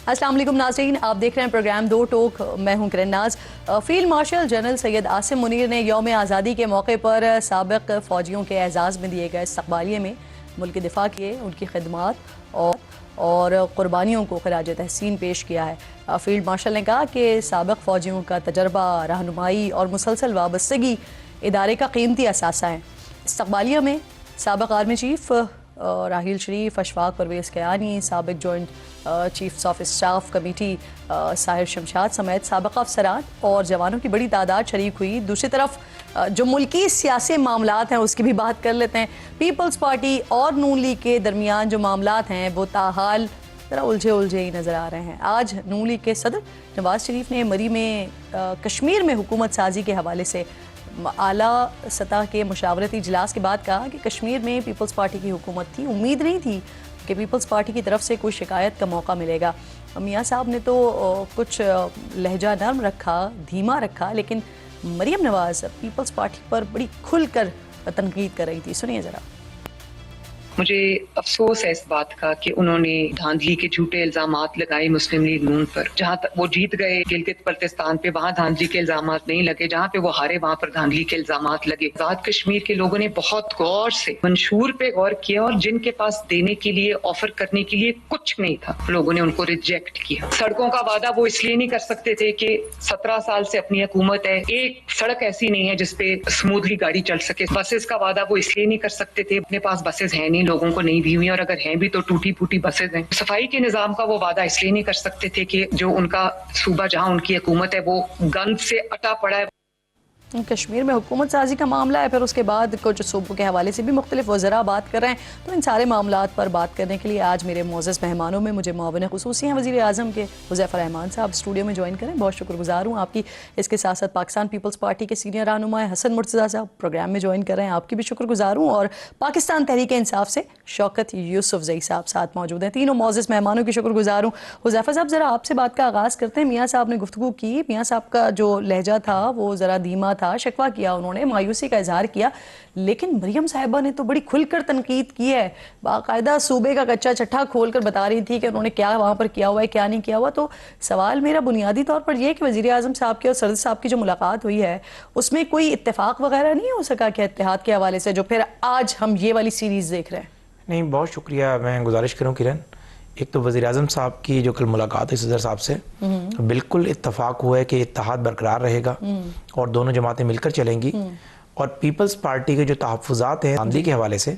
अस्सलाम वालेकुम नाज़रीन, आप देख रहे हैं प्रोग्राम दो टोक। मैं हूं किरण नाज। Field marshal general Syed Asim Munir ने यौम आज़ादी के मौके पर साबिक फ़ौजियों के एजाज़ में दिए गए इस्तक़बालिये में मुल्क के दिफा किए, उनकी खिदमात और क़ुरबानियों को खराज तहसीन पेश किया है। फील्ड मार्शल ने कहा कि साबिक फ़ौजियों का तजर्बा, रहनुमाई और मुसलसल वाबस्तगी इदारे का कीमती असासा है। इस्तक़बालिया में साबिक आर्मी चीफ राहील शरीफ, अशफाक परवेज़ कयानी, साबिक joint chiefs of staff committee Sahir Shamshad समेत साबिक़ अफसरान और जवानों की बड़ी तादाद शरीक हुई। दूसरी तरफ जो मुल्की सियासी मामलात हैं उसकी भी बात कर लेते हैं। पीपल्स पार्टी और नून लीग के दरमियान जो मामलात हैं वो ताहाल ज़रा उलझे उलझे ही नज़र आ रहे हैं। आज नून लीग के सदर नवाज शरीफ ने मरी में कश्मीर में हुकूमत साजी के हवाले से आला सतह के मुशावरती इजलास के बाद कहा कि कश्मीर में पीपल्स पार्टी की हुकूमत थी, उम्मीद नहीं थी कि पीपल्स पार्टी की तरफ से कोई शिकायत का मौका मिलेगा। मियाँ साहब ने तो कुछ लहजा नरम रखा, धीमा रखा, लेकिन मरीम नवाज पीपल्स पार्टी पर बड़ी खुलकर तनकीद कर रही थी। सुनिए ज़रा। मुझे अफसोस है इस बात का कि उन्होंने धांधली के झूठे इल्जामात लगाए मुस्लिम लीग नून पर। जहां तक वो जीत गए गिलगित बल्तिस्तान पे, वहां धांधली के इल्जामात नहीं लगे। जहां पे वो हारे वहां पर धांधली के इल्जामात लगे। आजाद कश्मीर के लोगों ने बहुत गौर से मंशूर पे गौर किया और जिनके पास देने के लिए, ऑफर करने के लिए कुछ नहीं था, लोगों ने उनको रिजेक्ट किया। सड़कों का वादा वो इसलिए नहीं कर सकते थे कि 17 साल से अपनी हुकूमत है, एक सड़क ऐसी नहीं है जिसपे स्मूथली गाड़ी चल सके। बसेस का वादा वो इसलिए नहीं कर सकते थे, अपने पास बसेस है नहीं, लोगों को नहीं दी हुई, और अगर हैं भी तो टूटी फूटी बसेस हैं। सफाई के निजाम का वो वादा इसलिए नहीं कर सकते थे कि जो उनका सूबा, जहां उनकी हुकूमत है, वो गंद से अटा पड़ा है। कश्मीर में हुकूमत साजी का मामला है, फिर उसके बाद कुछ सूबों के हवाले से भी मुख्तलिफ वज़रा बात कर रहे हैं। तो इन सारे मामलात पर बात करने के लिए आज मेरे मोअज़्ज़ज़ मेहमानों में मुझे मुआविन ख़ुसूसी हैं वज़ीर आज़म के हुज़ैफ़ा रहमान साहब स्टूडियो में ज्वाइन करें। बहुत शुक्रगुजार हूँ आपकी। इसके साथ साथ पाकिस्तान पीपल्स पार्टी के सीनियर रहनुमा हसन मुर्तज़ा साहब प्रोग्राम में ज्वाइन कर रहे हैं, आपकी भी शुक्रगुजार हूँ। और पाकिस्तान तहरीक इंसाफ से शौकत यूसुफ़ज़ई साहब साथ मौजूद हैं। तीनों मुअज़्ज़ज़ मेहमानों की शुक्रगुजार हूँ। हुज़ैफ़ा साहब, ज़रा आपसे बात का आगाज़ करते हैं। मियाँ साहब ने गुफ्तगू की, मियाँ साहब का जो लहजा था वो ज़रा धीमा था, शिकवा किया उन्होंने, मायूसी का इजहार किया, लेकिन मरियम साहिबा ने तो बड़ी खुलकर तनकीद की है। बाकायदा सूबे का कच्चा चट्टा खोलकर बता रही थी कि उन्होंने क्या वहाँ पर किया हुआ है, क्या नहीं किया हुआ। तो सवाल मेरा बुनियादी तौर पर यह कि वज़ीर आज़म साहब की और सदर साहब की जो मुलाकात हुई है उसमें कोई इत्तेफाक वगैरह नहीं हो सका क्या इत्तेहाद के हवाले से, जो फिर आज हम ये वाली सीरीज़ देख रहे हैं? नहीं, बहुत शुक्रिया। मैं गुजारिश करूँ किरण, एक तो वज़ीर आज़म साहब की जो कल मुलाकात है सदर साहब से, बिल्कुल इत्तफाक हुआ है कि इत्तेहाद बरकरार रहेगा और दोनों जमातें मिलकर चलेंगी। और पीपल्स पार्टी के जो तहफ़्फ़ुज़ात हैं धांधली के हवाले से,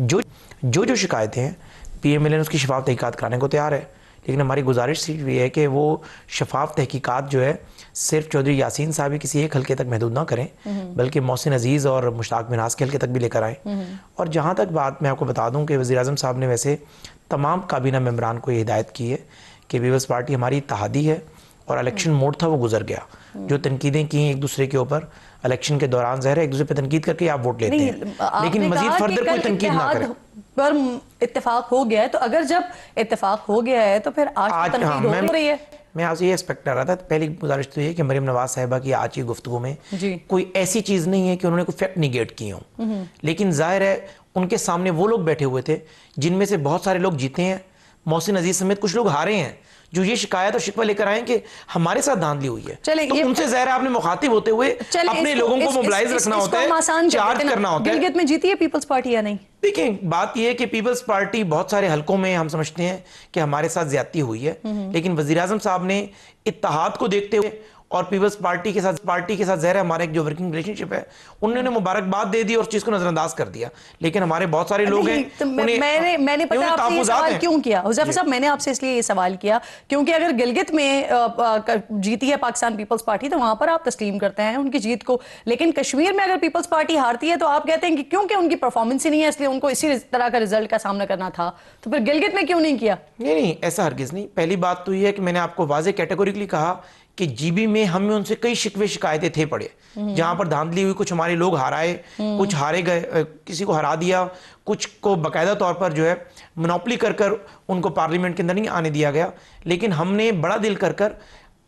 जो शिकायतें हैं, PMLN उसकी शफाफ तहकीकात कराने को तैयार है। लेकिन हमारी गुजारिश सिर्फ ये है कि वो शफाफ तहकीकात जो है सिर्फ चौधरी यासीन साहब ही किसी एक हल्के तक महदूद ना करें, बल्कि मोहसिन अजीज़ और मुश्ताक मिन्हास के हल्के तक भी लेकर आएँ। और जहाँ तक बात मैं आपको बता दूँ कि वज़ीर आज़म साहब ने वैसे तमाम काबीना मेम्बरान को ये हिदायत की है कि पीपल्स पार्टी हमारी इत्तेहादी है और इलेक्शन मोड था वो गुजर गया। जो तनकीदें की एक दूसरे के ऊपर इलेक्शन के दौरान, ज़ाहिर है एक दूसरे पर तनकीद करके आप वोट लेते हैं, लेकिन मजीद फर्दर कोई तनकीद ना करें। पर इत्तेफाक हो गया है, तो अगर जब इत्तेफाक हो गया है तो फिर आज तनकीद हो रही है। मैं आपसे ये एक्सपेक्ट कर रहा था। पहली गुजारिश तो ये कि मरियम नवाज साहिबा की आज की गुफ्तगू में कोई ऐसी चीज़ नहीं है कि उन्होंने कोई फैक्ट निगेट किए हों, लेकिन जाहिर है उनके सामने वो लोग बैठे हुए थे जिनमें से बहुत सारे लोग जीते हैं, मोहसिन अजीज समेत कुछ लोग हारे हैं, जो ये शिकायत और शिकवा लेकर आए कि हमारे साथ धांधली हुई है। तो उनसे ज़ाहिर आपने मुखातिब होते हुए अपने लोगों को मोबिलाइज रखना होता है, चार्ज करना होता है। गिलगित में जीती है पीपल्स पार्टी या नहीं? देखिए, बात यह है कि पीपल्स पार्टी बहुत सारे हलकों में हम समझते हैं कि हमारे साथ ज्यादती हुई है, लेकिन वज़ीर आज़म साहब ने इत्तेहाद को देखते हुए और पीपल्स पार्टी के साथ ज़ाहिर हमारा एक जो वर्किंग रिलेशनशिप है, उन्होंने मुबारकबाद दे दी और चीज़ को नजरअंदाज कर दिया। लेकिन हमारे बहुत सारे लोग हैं, तो मैंने पता आपसे ये सवाल क्यों किया हुज़ैफ़ा साहब, मैंने आपसे इसलिए ये सवाल किया क्योंकि अगर गिलगित में जीती है पाकिस्तान पीपल्स पार्टी तो वहां पर आप तस्लीम करते हैं उनकी जीत को, लेकिन कश्मीर में अगर पीपल्स पार्टी हारती है तो आप कहते हैं कि क्योंकि उनकी परफॉर्मेंस ही नहीं है इसलिए उनको इसी तरह का रिजल्ट का सामना करना था, तो फिर गिलगित में क्यों नहीं किया? नहीं, ऐसा हरगिज नहीं। पहली बात तो यह है कि मैंने आपको वाज़ेह कैटेगोरिकली कहा कि जीबी में हमें उनसे कई शिकवे शिकायतें थे पड़े, जहां पर धांधली हुई, कुछ हमारे लोग हाराए, कुछ हारे गए, किसी को हरा दिया, कुछ को बाकायदा तौर पर जो है मोनोपली कर उनको पार्लियामेंट के अंदर नहीं आने दिया गया। लेकिन हमने बड़ा दिल कर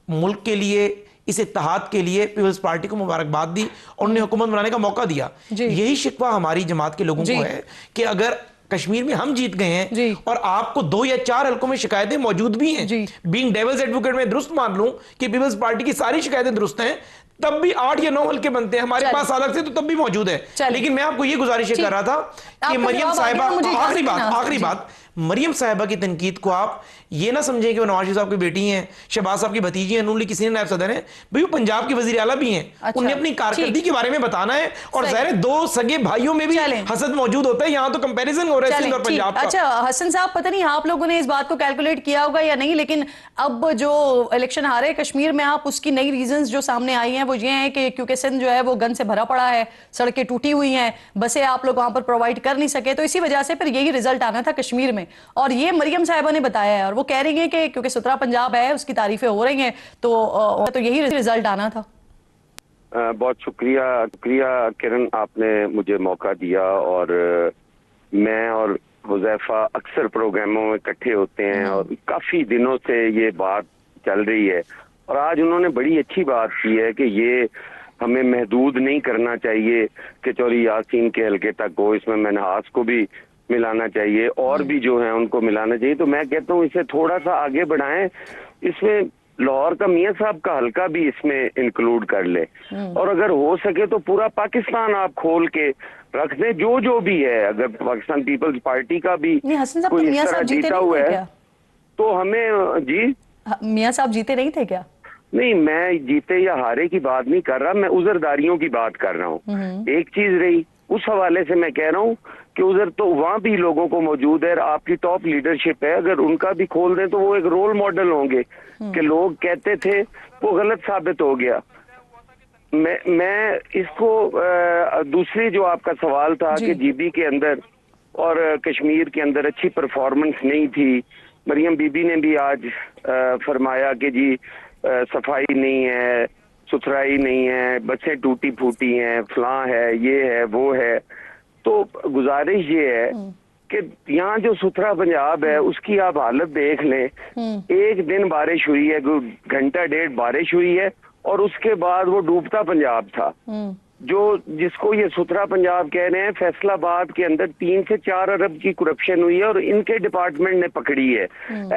मुल्क के लिए, इस इत्तेहाद के लिए पीपल्स पार्टी को मुबारकबाद दी और उन्हें हुकूमत बनाने का मौका दिया। यही शिकवा हमारी जमात के लोगों को है कि अगर कश्मीर में हम जीत गए जी। हैं और आपको 2 या 4 हलकों में शिकायतें मौजूद भी हैं। जी। बीइंग डेविल्स एडवोकेट में दुरुस्त मान लूं कि पीपल्स पार्टी की सारी शिकायतें दुरुस्त हैं, तब भी 8 या 9 हल्के बनते हैं हमारे चलिए। पास अलग से, तो तब भी मौजूद है। चलिए। लेकिन मैं आपको ये गुजारिश ठीक। कर रहा था कि आपका मरियम जवाब आ साहिबा, गया, मुझे आखिरी इजाज़त बात, देना। आखिरी जी। बात, मरियम साहिबा की तनकीद को आप ये ना समझें कि वो नवाज शरीफ साहब की बेटी हैं, शहबाज साहब की भतीजी हैं, नून लीग किसी ने नायब सदर हैं, भाई वो पंजाब की वजीर आला भी हैं। अच्छा, उन्हें अपनी कारकर्दगी ठीक। के बारे में बताना है। और सही। ज़ाहिर है 2 सगे भाइयों में भी चलें। हसद मौजूद होता है। यहाँ तो कंपैरिजन हो रहा है चलें, सिंध और ठीक। पंजाब का। अच्छा हसन साहब, पता नहीं आप लोगों ने इस बात को कैलकुलेट किया होगा या नहीं, लेकिन अब जो इलेक्शन हारे कश्मीर में, आप उसकी नई रीजंस जो सामने आई हैं वो ये हैं कि क्योंकि सिंध जो है वो गन से भरा पड़ा है, सड़कें टूटी हुई हैं, बसें आप लोग वहां पर प्रोवाइड कर नहीं सके, तो इसी वजह से फिर यही रिजल्ट आना था कश्मीर में। और ये मरियम साहिबा ने बताया है और वो कह रही हैं कि क्योंकि सुथरा पंजाब है, उसकी तारीफें हो रही हैं, तो यही रिजल्ट आना था। बहुत शुक्रिया किरण, आपने मुझे मौका दिया। और मैं और हुज़ैफा अक्सर प्रोग्रामों में इकट्ठे होते हैं और काफी दिनों से ये बात चल रही है। और आज उन्होंने बड़ी अच्छी बात की है कि ये हमें महदूद नहीं करना चाहिए कि चौधरी यासीन के हल्के तक हो, इसमें मनहास को भी मिलाना चाहिए और भी जो है उनको मिलाना चाहिए। तो मैं कहता हूँ इसे थोड़ा सा आगे बढ़ाएं, इसमें लाहौर का मियां साहब का हल्का भी इसमें इंक्लूड कर ले, और अगर हो सके तो पूरा पाकिस्तान आप खोल के रख दें, जो भी है। अगर पाकिस्तान पीपल्स पार्टी का भी नहीं, हसन साहब, कोई तो इस मियां तरह साहब जीते जीता नहीं हुआ थे है क्या? तो हमें जी मियां साहब जीते नहीं थे क्या? नहीं, मैं जीते या हारे की बात नहीं कर रहा, मैं उजरदारियों की बात कर रहा हूँ। एक चीज रही, उस हवाले से मैं कह रहा हूँ कि उधर तो वहाँ भी लोगों को मौजूद है, आपकी टॉप लीडरशिप है, अगर उनका भी खोल दें तो वो एक रोल मॉडल होंगे कि लोग कहते थे वो गलत साबित हो गया। मैं इसको दूसरी जो आपका सवाल था कि जीबी के अंदर और कश्मीर के अंदर अच्छी परफॉर्मेंस नहीं थी, मरियम बीबी ने भी आज फरमाया कि जी सफाई नहीं है, सुथराई नहीं है, बसें टूटी फूटी हैं, फलां है, ये है, वो है। तो गुजारिश ये है कि यहाँ जो सुथरा पंजाब है उसकी आप हालत देख लें। एक दिन बारिश हुई है, घंटा डेढ़ बारिश हुई है और उसके बाद वो डूबता पंजाब था। जो जिसको ये सुथरा पंजाब कह रहे हैं, फैसलाबाद के अंदर 3 से 4 अरब की करप्शन हुई है और इनके डिपार्टमेंट ने पकड़ी है,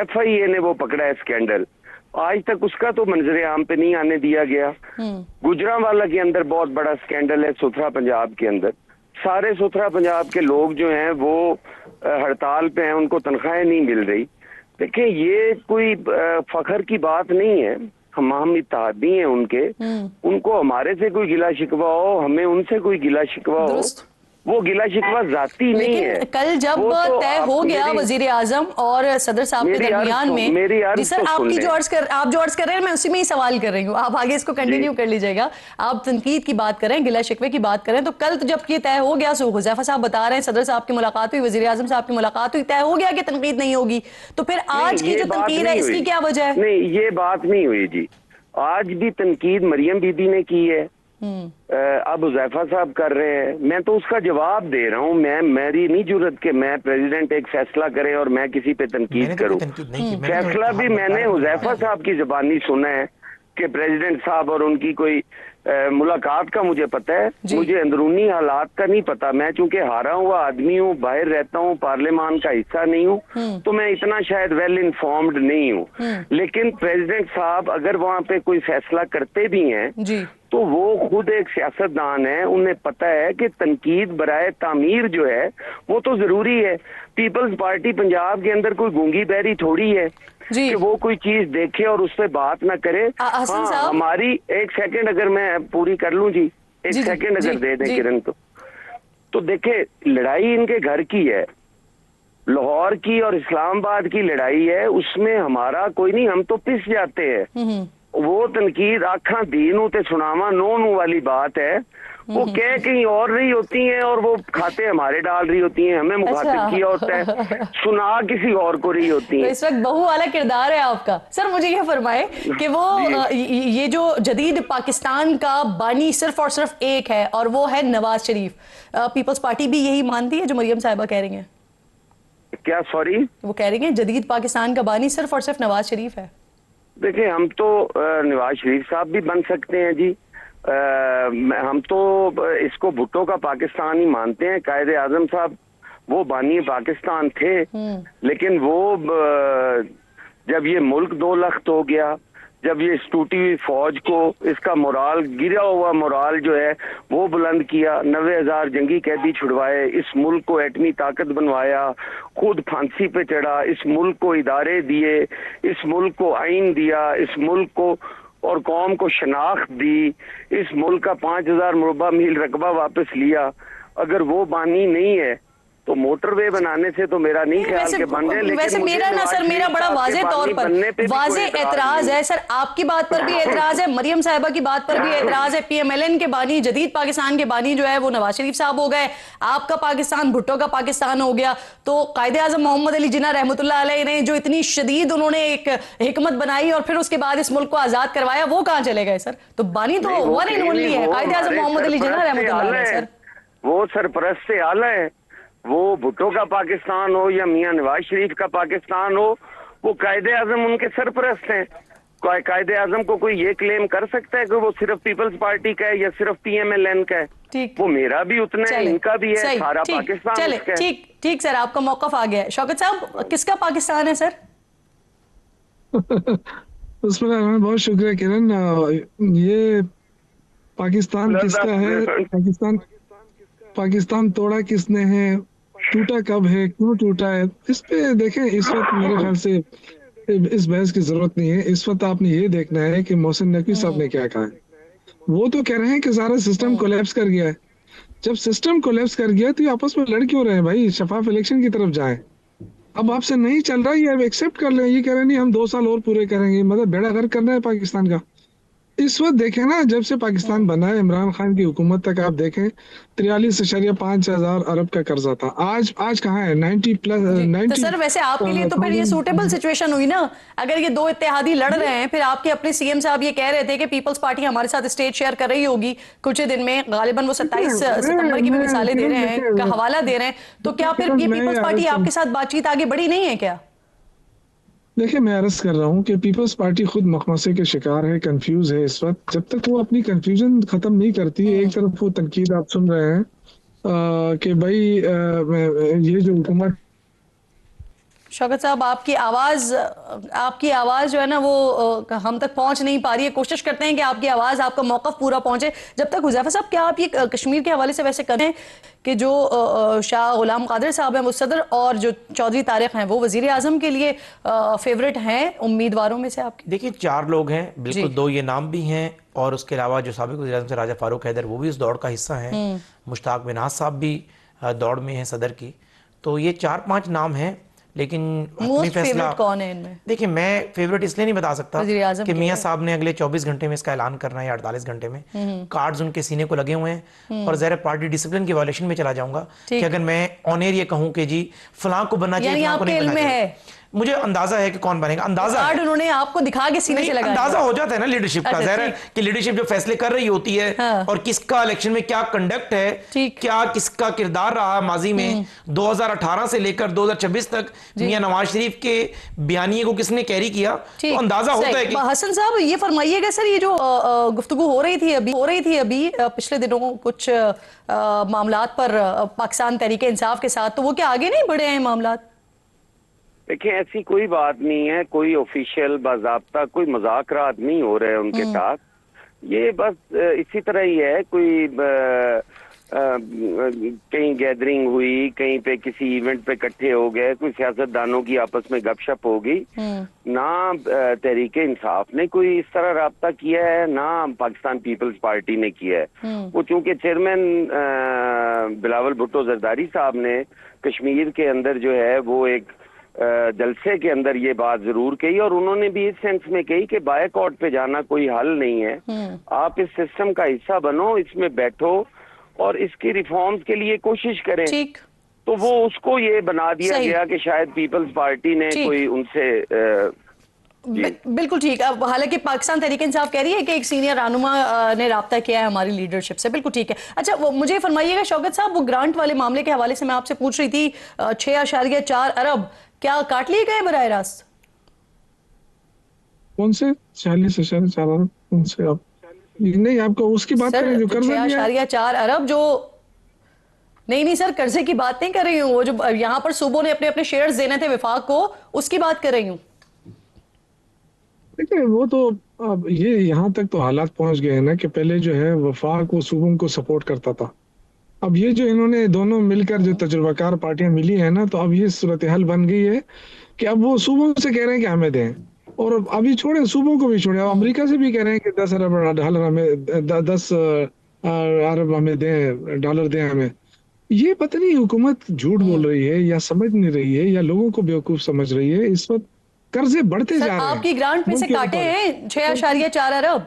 FIA ने वो पकड़ा है स्कैंडल। आज तक उसका तो मंजरे आम पे नहीं आने दिया गया। गुजरांवाला के अंदर बहुत बड़ा स्कैंडल है सुथरा पंजाब के अंदर। सारे सुथरा पंजाब के लोग जो हैं वो हड़ताल पे हैं, उनको तनख्वाहें नहीं मिल रही। देखिए ये कोई फखर की बात नहीं है, हम इत्तेहादी हैं उनके, उनको हमारे से कोई गिला शिकवा हो, हमें उनसे कोई गिला शिकवा हो, वो गिला शिकवा जाती नहीं है। कल जब तो तय हो गया वजीर आजम और सदर साहब के दरमियान में, जी सर, आपकी जो अर्ज कर रहे हैं मैं उसी में ही सवाल कर रही हूँ, आप आगे इसको कंटिन्यू कर लीजिएगा। आप तनकीद की बात करें, गिला शिकवे की बात करें, तो कल तो जब ये तय हो गया, सो हुज़ैफा साहब बता रहे हैं सदर साहब की मुलाकात हुई, वजीर आजम साहब की मुलाकात हुई, तय हो गया कि तनकीद नहीं होगी, तो फिर आज की जो तनकीद है इसकी क्या वजह है? नहीं, ये बात नहीं हुई जी। आज भी तनकीद मरियम बीबी ने की है, अब हुज़ैफा साहब कर रहे हैं, मैं तो उसका जवाब दे रहा हूँ। मेरी नहीं जरूरत कि मैं प्रेसिडेंट एक फैसला करे और मैं किसी पे तनकीद करूँ। फैसला भी मैंने हुज़ैफा साहब की ज़बानी सुना है कि प्रेसिडेंट साहब और उनकी कोई मुलाकात का मुझे पता है, मुझे अंदरूनी हालात का नहीं पता। मैं चूंकि हारा हुआ आदमी हूँ, बाहर रहता हूँ, पार्लियामान का हिस्सा नहीं हूँ, तो मैं इतना शायद वेल इन्फॉर्म्ड नहीं हूँ। लेकिन प्रेसिडेंट साहब अगर वहाँ पे कोई फैसला करते भी हैं तो वो खुद एक सियासतदान है, उन्हें पता है कि तनकीद बराए तामीर जो है वो तो जरूरी है। पीपल्स पार्टी पंजाब के अंदर कोई गूंगी बहरी थोड़ी है कि वो कोई चीज देखे और उस पर बात ना करे। हाँ, हमारी एक सेकंड अगर मैं पूरी कर लूं जी, एक सेकंड अगर दे दें किरण, तो देखे लड़ाई इनके घर की है, लाहौर की और इस्लामाबाद की लड़ाई है, उसमें हमारा कोई नहीं, हम तो पिस जाते हैं। वो तनकीद आखा दीनू ते सुनावा नोनू वाली बात है, वो कह कहीं और रही होती हैं और वो खाते हमारे डाल रही होती हैं, हमें मुखातिब किया होता है, सुना किसी और को रही होती है। तो इस वक्त बहू वाला किरदार है आपका। सर मुझे ये फरमाए कि वो ये जो जदीद पाकिस्तान का बानी सिर्फ और सिर्फ एक है और वो है नवाज शरीफ, पीपल्स पार्टी भी यही मानती है जो मरियम साहिबा कह रही हैं? क्या? सॉरी, वो कह रही हैं जदीद पाकिस्तान का बानी सिर्फ और सिर्फ नवाज शरीफ है। देखिए हम तो नवाज शरीफ साहब भी बन सकते हैं जी, हम तो इसको भुट्टो का पाकिस्तान ही मानते हैं। कायदे आजम साहब वो बानी पाकिस्तान थे, लेकिन वो जब ये मुल्क 2 लख्त हो गया, जब ये टूटी हुई फौज को इसका मोराल, गिरा हुआ मोराल जो है वो बुलंद किया, 90,000 जंगी कैदी छुड़वाए, इस मुल्क को एटमी ताकत बनवाया, खुद फांसी पे चढ़ा, इस मुल्क को इदारे दिए, इस मुल्क को आइन दिया, इस मुल्क को और कौम को शनाख्त दी, इस मुल्क का 5,000 मुरबा मील रकबा वापस लिया। अगर वो बानी नहीं है तो मोटरवे बनाने से तो मेरा नहीं ख्याल के बन जाए। लेकिन वैसे मेरा ना सर, मेरा बड़ा वाजे तौर पर वाजे एतराज है सर, आपकी बात पर भी एतराज है, मरियम साहिबा की बात पर भी एतराज है। PMLN के बानी, जदीद पाकिस्तान के बानी जो है वो नवाज शरीफ साहब हो गए, आपका पाकिस्तान भुट्टो का पाकिस्तान हो गया। तो कायदे आजम मोहम्मद अली जिन्ना रहमतुल्लाह अलैह ने जो इतनी शदीद उन्होंने एक हिकमत बनाई और फिर उसके बाद इस मुल्क को आजाद करवाया, वो कहाँ चले गए सर? तो बानी तो वन एंड ओनली है, कायदे आजम मोहम्मद अली जिन्ना रहमतुल्लाह अलैह सर। वो सरपरस्त से आला है, वो भुट्टो का पाकिस्तान हो या मियां नवाज शरीफ का पाकिस्तान हो, वो कायदे आजम उनके सरपरस्त हैं। कायदे आजम को कोई ये क्लेम कर सकता है कि वो सिर्फ पीपल्स पार्टी का है या सिर्फ PMLN का है? ठीक, वो मेरा भी उतना है, इनका भी है, सारा पाकिस्तान चले, उसका है। ठीक ठीक सर, आपका मौकफ आ गया है। शौकत साहब, किसका पाकिस्तान है सर? उसमें बहुत शुक्रिया किरण। ये पाकिस्तान किसका है? पाकिस्तान तोड़ा किसने है, टूटा कब है, क्यों टूटा है, इस पे देखें। इस वक्त मेरे ख्याल से इस बहस की जरूरत नहीं है। इस वक्त आपने ये देखना है कि मोहसिन नकवी साहब ने क्या कहा है। वो तो कह रहे हैं कि सारा सिस्टम कोलैप्स कर गया है। जब सिस्टम कोलैप्स कर गया तो ये आपस में लड़ क्यों रहे हैं भाई? शफाफ इलेक्शन की तरफ जाएं। अब आपसे नहीं चल रहा, ये अब एक्सेप्ट कर लें। ये कह रहे हैं नहीं हम 2 साल और पूरे करेंगे, मतलब बेड़ा गर्क करना है पाकिस्तान का। इस वक्त देखें ना, जब से पाकिस्तान बना है इमरान खान की हुकूमत तक आप देखें 43.5 अरब का कर्जा था। आज कहाँ है? 90 प्लस 90। तो सर वैसे आपके लिए तो फिर ये सूटेबल सिचुएशन हुई ना, अगर ये 2 इत्तेहादी लड़ रहे हैं, फिर आपके अपने CM साहब ये कह रहे थे कि पीपल्स पार्टी हमारे साथ स्टेज शेयर कर रही होगी कुछ ही दिन में, गालिबन वो 27 सितंबर की भी मिसालें दे रहे हैं, का हवाला दे रहे हैं, तो क्या फिर ये पीपल्स पार्टी आपके साथ बातचीत आगे बढ़ी नहीं है क्या? देखिए, मैं अर्ज कर रहा हूँ कि पीपल्स पार्टी खुद मखमसे के शिकार है, कंफ्यूज है इस वक्त। जब तक वो अपनी कंफ्यूजन खत्म नहीं करती, एक तरफ वो तनकीद आप सुन रहे हैं कि भाई ये जो हुकूमत। शौकत साहब, आपकी आवाज जो है ना वो हम तक पहुंच नहीं पा रही है। कोशिश करते हैं कि आपकी आवाज, आपका मौकफ पूरा पहुंचे। जब तक हुज़ैफा साहब, क्या आप ये कश्मीर के हवाले से वैसे करें कि जो शाह गुलाम कादिर साहब हैं वो सदर और जो चौधरी तारिक हैं वो वजीर आजम के लिए फेवरेट हैं उम्मीदवारों में से आपके? देखिए, 4 लोग हैं बिल्कुल, 2 ये नाम भी हैं और उसके अलावा जो साबिक वज़ीर आज़म से राजा फारूक हैदर वो भी इस दौड़ का हिस्सा हैं। मुश्ताक मिन्हाज साहब भी दौड़ में हैं सदर की। तो ये 4-5 नाम हैं, लेकिन मोस्ट फेवरेट कौन है इनमें? देखिए, मैं फेवरेट इसलिए नहीं बता सकता कि मियां है। साहब ने अगले 24 घंटे में इसका ऐलान करना है या 48 घंटे में। कार्ड्स उनके सीने को लगे हुए हैं और ज़ाहिर पार्टी डिसिप्लिन की वायलेशन में चला जाऊंगा कि अगर मैं ऑन एयर ये कहूं कि जी फलां को बनना चाहिए, फलां को नहीं बनना चाहिए। मुझे अंदाजा है कि कौन बनेगा, अंदाजा कार्ड उन्होंने आपको दिखा के सीने से लगाया, अंदाजा हो जाता है ना लीडरशिप का। ज़ाहिर है कि लीडरशिप जो फैसले कर रही होती है और किसका इलेक्शन में क्या कंडक्ट है, क्या किसका किरदार रहा माजी में 2018 से लेकर 2026 तक, मियां नवाज शरीफ के बयानिए को किसने कैरी किया, तो अंदाजा होता है कि। हसन साहब, ये फरमाइएगा सर, ये जो गुफ्तगू हो रही थी अभी पिछले दिनों कुछ मामलात पर पाकिस्तान तहरीक इंसाफ के साथ, तो वो क्या आगे नहीं बढ़े हैं मामलात? देखिए, ऐसी कोई बात नहीं है, कोई ऑफिशियल बाज़ाब्ता कोई मुज़ाकरात नहीं हो रहे हैं उनके साथ। ये बस इसी तरह ही है, कोई कहीं गैदरिंग हुई, कहीं पे किसी इवेंट पे इकट्ठे हो गए, कोई सियासतदानों की आपस में गपशप हो गई। ना तहरीक इंसाफ ने कोई इस तरह राब्ता किया है, ना पाकिस्तान पीपल्स पार्टी ने किया है। वो चूंकि चेयरमैन बिलावल भुट्टो जरदारी साहब ने कश्मीर के अंदर जो है वो एक जलसे के अंदर ये बात जरूर कही, और उन्होंने भी इस सेंस में कही कि बायकॉट पे जाना कोई हल नहीं है। आप इस सिस्टम का हिस्सा बनो, इसमें बैठो और इसकी रिफॉर्म्स के लिए कोशिश करें। ठीक। तो वो उसको ये बना दिया गया कि शायद पीपल्स पार्टी ने कोई उनसे बिल्कुल ठीक। अब हालांकि पाकिस्तान तहरीक इंसाफ कह रही है कि एक सीनियर रहनुमा ने राब्ता किया है हमारी लीडरशिप से, बिल्कुल ठीक है। अच्छा, वो मुझे फरमाइएगा शौकत साहब, वो ग्रांट वाले मामले के हवाले से मैं आपसे पूछ रही थी, 6.4 अरब क्या काट लिए गए बराह रास्त? कौन से 46.4 अरब? कौन से? आप नहीं, आपको उसकी बात करें जो कर्जा दिया 6.4 अरब जो नहीं सर, कर्जे की बात नहीं कर रही हूँ, वो जो यहाँ पर सूबों ने अपने अपने शेयर्स देने थे विफाक को, उसकी बात कर रही हूँ। देखिए वो तो अब ये यहाँ तक तो हालात पहुंच गए हैं ना कि पहले जो है वफाक वो सूबों को सपोर्ट करता था। अब ये जो इन्होंने दोनों मिलकर जो तजुर्बाकार पार्टियां मिली है ना, तो अब ये सूरत हाल बन गई है कि अब वो सूबों से कह रहे हैं कि हमें दें, और अभी छोड़े सूबों को भी छोड़े, अब अमेरिका से भी कह रहे हैं कि 10 अरब डॉलर हमें 10 अरब हमें दें, डॉलर दें हमें। ये पता नहीं हुकूमत झूठ बोल रही है या समझ नहीं रही है या लोगों को बेवकूफ समझ रही है। इस वक्त कर्जे बढ़ते सर जा रहे हैं। आपकी ग्रांट में से मुल्क के काटे ऊपर। हैं 6.4 अरब।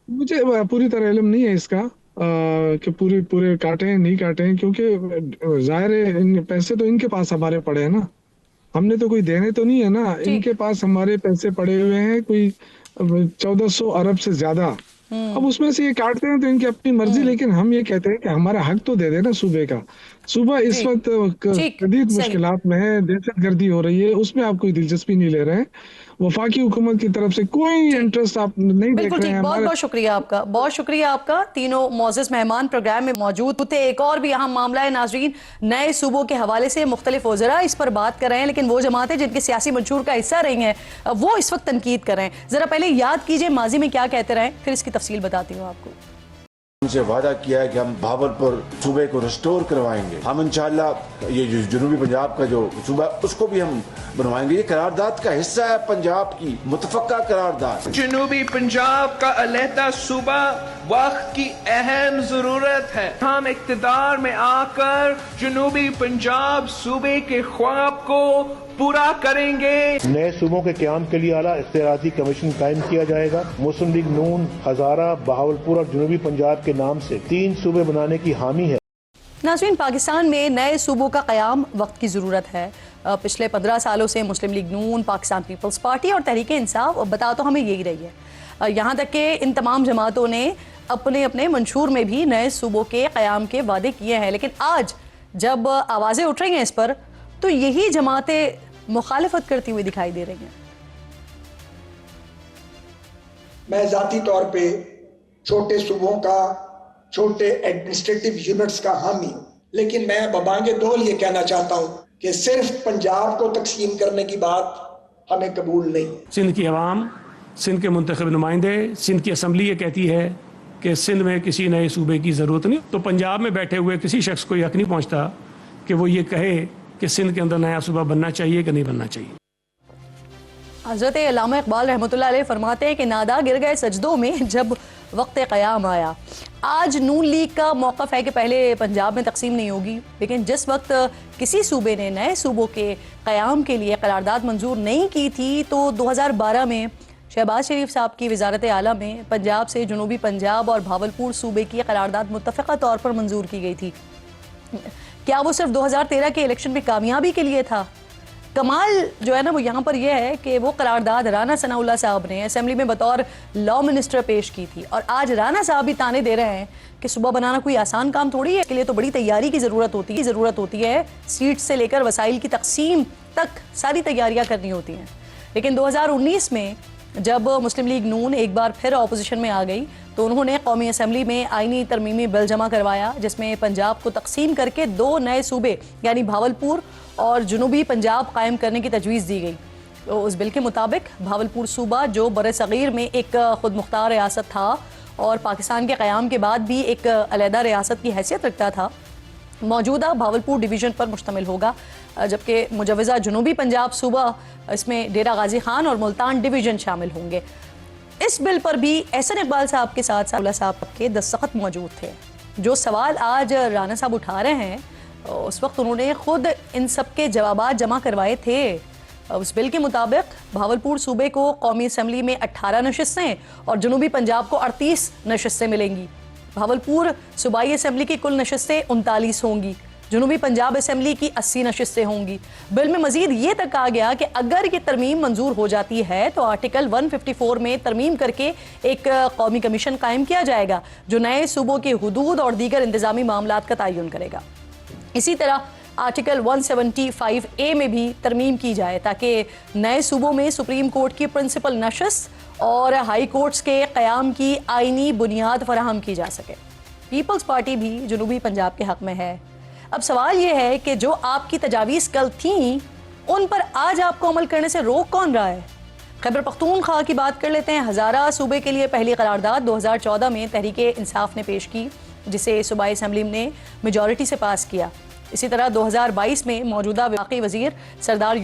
मुझे पूरी तरह इल्म नहीं है इसका कि पूरे काटे हैं नहीं काटे हैं, क्योंकि जाहिर है इन पैसे तो इनके पास हमारे पड़े हैं ना, हमने तो कोई देने तो नहीं है ना, इनके पास हमारे पैसे पड़े हुए हैं कोई 1400 अरब से ज्यादा। अब उसमें से ये काटते हैं तो इनकी अपनी मर्जी, लेकिन हम ये कहते हैं कि हमारा हक तो दे देना सूबे का। सूबा इस वक्त शदीद मुश्किलात में है, दहशतगर्दी हो रही है, उसमें आप कोई दिलचस्पी नहीं ले रहे हैं। वफाकी हुकूमत की तरफ से कोई इंटरेस्ट आप नहीं देख रहे हैं। बहुत बहुत शुक्रिया आपका, बहुत शुक्रिया आपका। तीनों मौजूद मेहमान प्रोग्राम में मौजूद थे। एक और भी अहम मामला है नाजरीन, नए सूबों के हवाले से मुख्तलिफ वज़रा इस पर बात कर रहे हैं, लेकिन वो जमातें जिनके सियासी मंशूर का हिस्सा रही हैं वो इस वक्त तनकीद कर रहे हैं। जरा पहले याद कीजिए माजी में क्या कहते रहे, फिर इसकी तफसील बताती हूँ आपको। उनसे वादा किया है कि हम भावलपुर सूबे को रिस्टोर करवाएंगे। हम इंशाल्लाह ये जो जनूबी पंजाब का जो सूबा उसको भी हम बनवाएंगे। ये करारदाद का हिस्सा है, पंजाब की मुतफक्का करारदाद। जनूबी पंजाब का अलहदा सूबा वक्त की अहम जरूरत है। हम इक्तदार में आकर जनूबी पंजाब सूबे के ख्वाब को पूरा करेंगे। नए सूबों के क्याम के लिए आला इख्तियाराती कमीशन कायम किया जाएगा। मुस्लिम लीग नून हजारा, बहावलपुर और जनूबी पंजाब के नाम से 3 सूबे बनाने की हामी है। नाज़रीन, पाकिस्तान में नए सूबों का क़याम वक्त की ज़रूरत है। पिछले 15 सालों से मुस्लिम लीग नून, पाकिस्तान पीपल्स पार्टी और तहरीक इंसाफ बता तो हमें यही रही है। यहाँ तक कि इन तमाम जमातों ने अपने अपने मंशूर में भी नए सूबों के क़याम के वादे किए हैं, लेकिन आज जब आवाज़ें उठ रही हैं इस पर, तो यही जमातें मुखालिफत करती हुई दिखाई दे रही हैं। मैं जाती तौर पे छोटे सूबों का, छोटे एडमिनिस्ट्रेटिव यूनिट्स का हामी हूँ, लेकिन मैं बबांगे दौल ये कहना चाहता हूँ कि सिर्फ पंजाब को तकसीम करने की बात हमें कबूल नहीं। सिंध की अवाम, सिंध के मुंतखब नुमाइंदे, सिंध की असम्बली ये कहती है कि सिंध में किसी नए सूबे की ज़रूरत नहीं, तो पंजाब में बैठे हुए किसी शख्स को यह हक नहीं पहुँचता कि वो ये कहे कि सिंध के अंदर नया सूबा बनना चाहिए कि नहीं बनना चाहिए। हज़रत अल्लामा इकबाल रहमतुल्लाह अलैह फरमाते हैं कि नादा गिर गए सजदों में जब वक्त क़याम आया। आज नून लीग का मौक़िफ़ है कि पहले पंजाब में तकसीम नहीं होगी, लेकिन जिस वक्त किसी सूबे ने नए सूबों के क़याम के लिए करारदाद मंजूर नहीं की थी, तो 2012 में शहबाज शरीफ साहब की वज़ारत आला में पंजाब से जनूबी पंजाब और भावलपुर सूबे की करारदाद मुत्तफ़िक़ा तौर पर मंजूर की गई थी। क्या वो सिर्फ 2013 के इलेक्शन में कामयाबी के लिए था? कमाल जो है ना वो यहाँ पर यह है कि वो करारदाद राना सनाउल्लाह साहब ने असेंबली में बतौर लॉ मिनिस्टर पेश की थी, और आज राना साहब भी ताने दे रहे हैं कि सूबा बनाना कोई आसान काम थोड़ी है, इसके लिए तो बड़ी तैयारी की ज़रूरत होती है। सीट से लेकर वसाइल की तकसीम तक सारी तैयारियाँ करनी होती हैं। लेकिन 2019 में जब मुस्लिम लीग नून एक बार फिर अपोजिशन में आ गई, तो उन्होंने कौमी असम्बली में आईनी तरमीमी बिल जमा करवाया, जिसमें पंजाब को तकसीम करके 2 नए सूबे यानी भावलपुर और जनूबी पंजाब कायम करने की तजवीज़ दी गई। तो उस बिल के मुताबिक भावलपुर सूबा जो बर-ए-सग़ीर में एक खुद मुख्तार रियासत था और पाकिस्तान के क़याम के बाद भी एक अलहदा रियासत की हैसियत रखता था, मौजूदा भावलपुर डिवीज़न पर मुश्तमिल होगा, जबकि मुजव्वज़ा जनूबी पंजाब सूबा इसमें डेरा गाजी खान और मुल्तान डिवीज़न शामिल होंगे। इस बिल पर भी एहसन इकबाल साहब के साथ साहब के दस्तखत मौजूद थे। जो सवाल आज राना साहब उठा रहे हैं, उस वक्त उन्होंने खुद इन सब के जवाब जमा करवाए थे। उस बिल के मुताबिक भावलपुर सूबे को कौमी असम्बली में 18 नशिस्तें और जनूबी पंजाब को 38 नशिस्तें मिलेंगी। भावलपुर सूबाई असम्बली की कुल नशिस्तें 39 होंगी, जनूबी पंजाब असम्बली की 80 नशिस्तें होंगी। बिल में मजीद ये तक कहा गया कि अगर ये तरमीम मंजूर हो जाती है तो आर्टिकल 154 में तरमीम करके एक कौमी कमीशन कायम किया जाएगा जो नए सूबों के हुदूद और दीगर इंतजामी मामलात का तयन करेगा। इसी तरह आर्टिकल 175A में भी तरमीम की जाए ताकि नए सूबों में सुप्रीम कोर्ट की प्रिंसिपल नशस्त और हाई कोर्ट्स के क़याम की आइनी बुनियाद फराहम की जा सके। पीपल्स पार्टी भी जनूबी पंजाब के हक़ में है। अब सवाल ये है कि जो आपकी तजावीज़ कल थी उन पर आज आपको अमल करने से रोक कौन रहा है? खैबर पख्तूनख्वा की बात कर लेते हैं। हज़ारा सूबे के लिए पहली करारदाद 2014 में तहरीक इंसाफ ने पेश की, जिसे सूबाई असम्बली ने मेजॉरिटी से पास किया। इसी तरह 2022 में मौजूदा वफाकी वजीर सरदार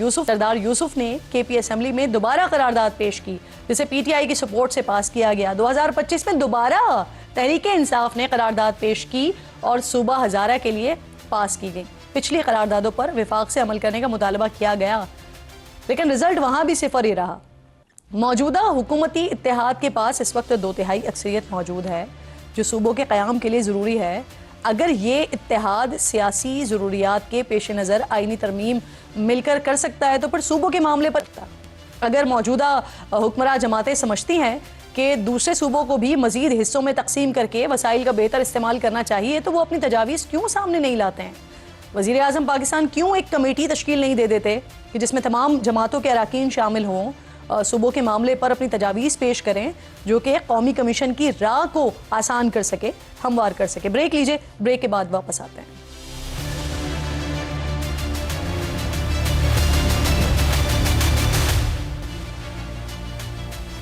यूसुफ ने KP असम्बली में दोबारा करारदाद पेश की, जिसे PTI की सपोर्ट से पास किया गया। 2025 में दोबारा तहरीक इंसाफ ने करारदाद पेश की और सूबा हज़ारा के लिए पास की गई। पिछली करारदादों पर विफाक से अमल करने का मुतालबा किया गया, लेकिन रिजल्ट वहाँ भी सिफर ही रहा। मौजूदा हुकूमती इत्तेहाद के पास इस वक्त 2/3 अक्सरियत मौजूद है, जो सूबों के क़याम के लिए ज़रूरी है। अगर ये इत्तेहाद सियासी ज़रूरियात के पेश नज़र आईनी तरमीम मिलकर कर सकता है तो फिर सूबों के मामले पर अगर मौजूदा हुक्मरान जमातें समझती हैं कि दूसरे सूबों को भी मज़ीद हिस्सों में तकसीम करके वसाइल का बेहतर इस्तेमाल करना चाहिए, तो वो अपनी तजावीज़ क्यों सामने नहीं लाते हैं? वज़ीर आज़म पाकिस्तान क्यों एक कमेटी तश्कील नहीं दे देते कि जिसमें तमाम जमातों के अरकान शामिल हों, सूबों के मामले पर अपनी तजावीज़ पेश करें, जो कि कौमी कमीशन की राह को आसान कर सके, हमवार कर सके। ब्रेक लीजिए, ब्रेक के बाद वापस आते हैं।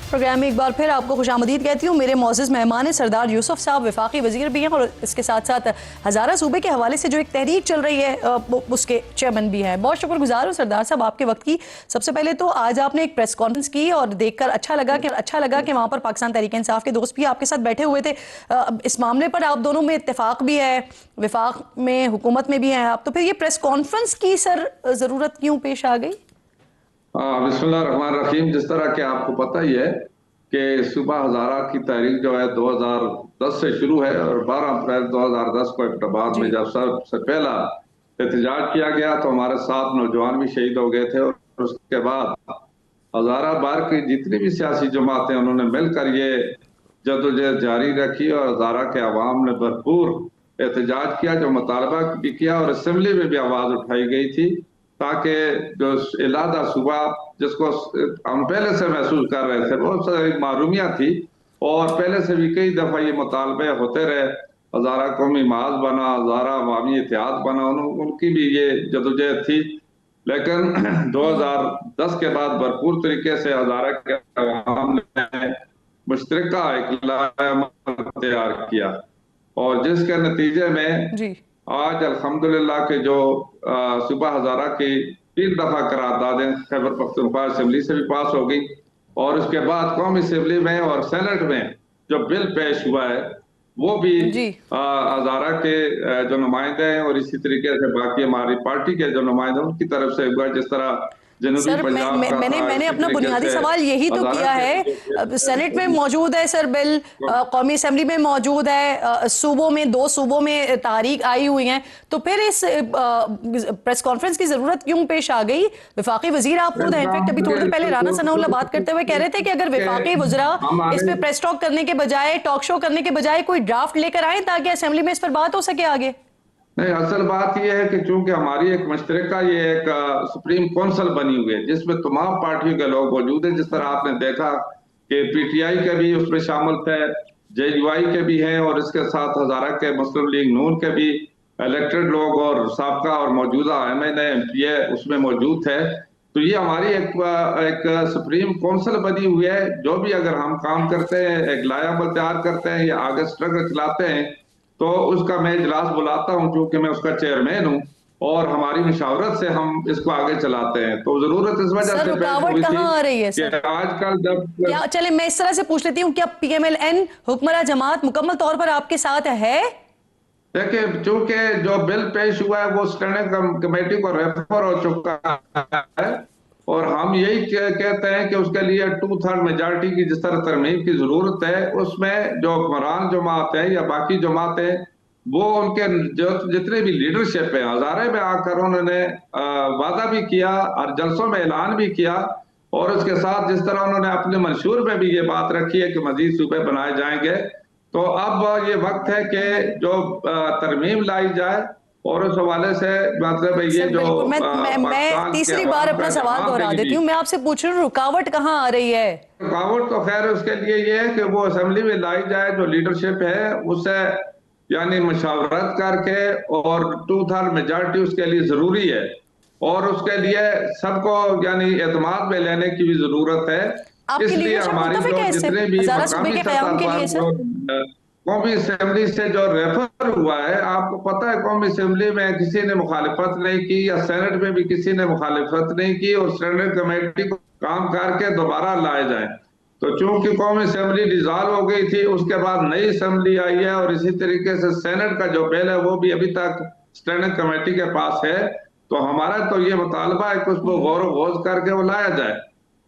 प्रोग्राम में एक बार फिर आपको खुशामदीद कहती हूँ। मेरे मौजूद मेहमान हैं सरदार यूसुफ साहब, वफाकी वजीर भी हैं और इसके साथ साथ हज़ारा सूबे के हवाले से जो एक तहरीक चल रही है उसके चेयरमैन भी हैं। बहुत शुक्रगुजार हूँ सरदार साहब आपके वक्त की। सबसे पहले तो आज आपने एक प्रेस कॉन्फ्रेंस की और देखकर अच्छा लगा कि वहाँ पर पाकिस्तान तहरीक इंसाफ के दोस्त भी आपके साथ बैठे हुए थे। इस मामले पर आप दोनों में इत्तेफाक भी है, विफाक में हुकूमत में भी हैं आप, तो फिर ये प्रेस कॉन्फ्रेंस की सर ज़रूरत क्यों पेश आ गई? बिस्मिल्लाहिर्रहमानिर्रहीम। जिस तरह के आपको पता ही है कि सूबा हज़ारा की तहरीक जो है 2010 से शुरू है और 12 अप्रैल 2010 को इब्टाबाद में जब सबसे पहला एहतजाज किया गया तो हमारे 7 नौजवान भी शहीद हो गए थे। और उसके बाद हज़ारा बार की जितनी भी सियासी जमातें उन्होंने मिलकर ये जदोजहद जारी रखी और हज़ारा के अवाम ने भरपूर एहतजाज किया, जो मुतालबा भी किया और असम्बली में भी आवाज़ उठाई गई थी ताकि जो इलादा सूबा जिसको हम पहले से महसूस कर रहे थे, बहुत सारी मारूमियाँ थी और पहले से भी कई दफ़ा ये मुतालबे होते रहे, हज़ारा कौमी माज बना, हज़ारा अवामी इत्तेहाद बना, उनकी भी ये जदोजहद थी। लेकिन 2010 के बाद भरपूर तरीके से हज़ारा के अवाम ने मुश्तरका इक़लाम तैयार किया और जिसके नतीजे में आज अल्हम्दुलिल्लाह के जो सूबा हज़ारा की 3 दफा करारदादें खैबर पख्तूनख्वा असेंबली से भी पास हो गई और उसके बाद कौमी असेंबली में और सेनेट में जो बिल पेश हुआ है वो भी हज़ारा के जो नुमाइंदे हैं और इसी तरीके से बाकी हमारी पार्टी के जो नुमाइंदे उनकी तरफ से हुआ। जिस तरह सर मैंने अपना बुनियादी सवाल यही तो किया है। सेनेट में मौजूद है सर बिल, कौमी असेंबली में मौजूद है, सूबों में 2 सूबों में तारीख आई हुई हैं, तो फिर इस प्रेस कॉन्फ्रेंस की जरूरत क्यों पेश आ गई? वफाकी वजीर आप खुद हैं, इनफैक्ट अभी थोड़ी देर पहले राना सनाउल्लाह बात करते हुए कह रहे थे कि अगर वफाकी वज़रा इस पे प्रेस टॉक करने के बजाय, टॉक शो करने के बजाय कोई ड्राफ्ट लेकर आए ताकि असेंबली में इस पर बात हो सके आगे। नहीं, असल बात यह है कि चूंकि हमारी एक मुश्तरका ये एक सुप्रीम काउंसिल बनी हुई है जिसमें तमाम पार्टियों के लोग मौजूद हैं। जिस तरह आपने देखा कि PTI के भी उसमें शामिल थे, JUI के भी हैं और इसके साथ हज़ारा के मुस्लिम लीग नून के भी इलेक्टेड लोग और साबका और मौजूदा MNA MPA उसमें मौजूद थे। तो ये हमारी एक सुप्रीम काउंसिल बनी हुई है। जो भी अगर हम काम करते हैं, एक लायाबल तैयार करते हैं या आगे स्ट्रगल चलाते हैं तो उसका मैं इजलास बुलाता हूं, क्योंकि मैं उसका चेयरमैन हूं और हमारी मुशावरत से हम इसको आगे चलाते हैं। तो जरूरत इस वजह से रुकावट कहाँ आ रही है सर? आजकल जब चले मैं इस तरह से पूछ लेती हूँ, क्या PMLN हुक्मरान जमात मुकम्मल तौर पर आपके साथ है? देखिए, चूंकि जो बिल पेश हुआ है वो स्टैंडिंग कमेटी को रेफर हो चुका है और हम यही कहते हैं कि उसके लिए 2/3 मेजॉरिटी की जिस तरह तरमीम की जरूरत है, उसमें जो हुक्मरान जमात है या बाकी जमातें वो उनके जो जितने भी लीडरशिप है हज़ारे में आकर उन्होंने वादा भी किया और जलसों में ऐलान भी किया और उसके साथ जिस तरह उन्होंने अपने मंशूर में भी ये बात रखी है कि मजीद सूबे बनाए जाएंगे। तो अब ये वक्त है कि जो तरमीम लाई जाए और उस हवाले से मतलब ये जो मैं तीसरी बार अपना सवाल दोहरा देती हूँ। मैं आपसे पूछ रही हूँ रुकावट कहाँ आ रही है? रुकावट तो खैर उसके लिए ये है कि वो असेंबली में लाई जाए, जो लीडरशिप है उससे यानी मशावरत करके, और 2/3 मेजॉरिटी उसके लिए जरूरी है, और उसके लिए सबको यानी एतमाद में लेने की भी जरूरत है। इसलिए हमारी जो जितने भी मकामी सतह पर कौमी असेंबली से जो रेफर हुआ है, आपको पता है कौमी असेंबली में किसी ने मुखालिफत नहीं की, या सेनेट में भी किसी ने मुखालिफत नहीं की, और स्टैंडिंग कमेटी को काम करके दोबारा लाए जाए। तो चूंकि कौमी असेंबली डिसॉल्व हो गई थी, उसके बाद नई असेंबली आई है, और इसी तरीके से सेनेट का जो बिल है वो भी अभी तक स्टैंडिंग कमेटी के पास है। तो हमारा तो ये मुतालबा है कि उसको गौर गौज करके वो लाया जाए।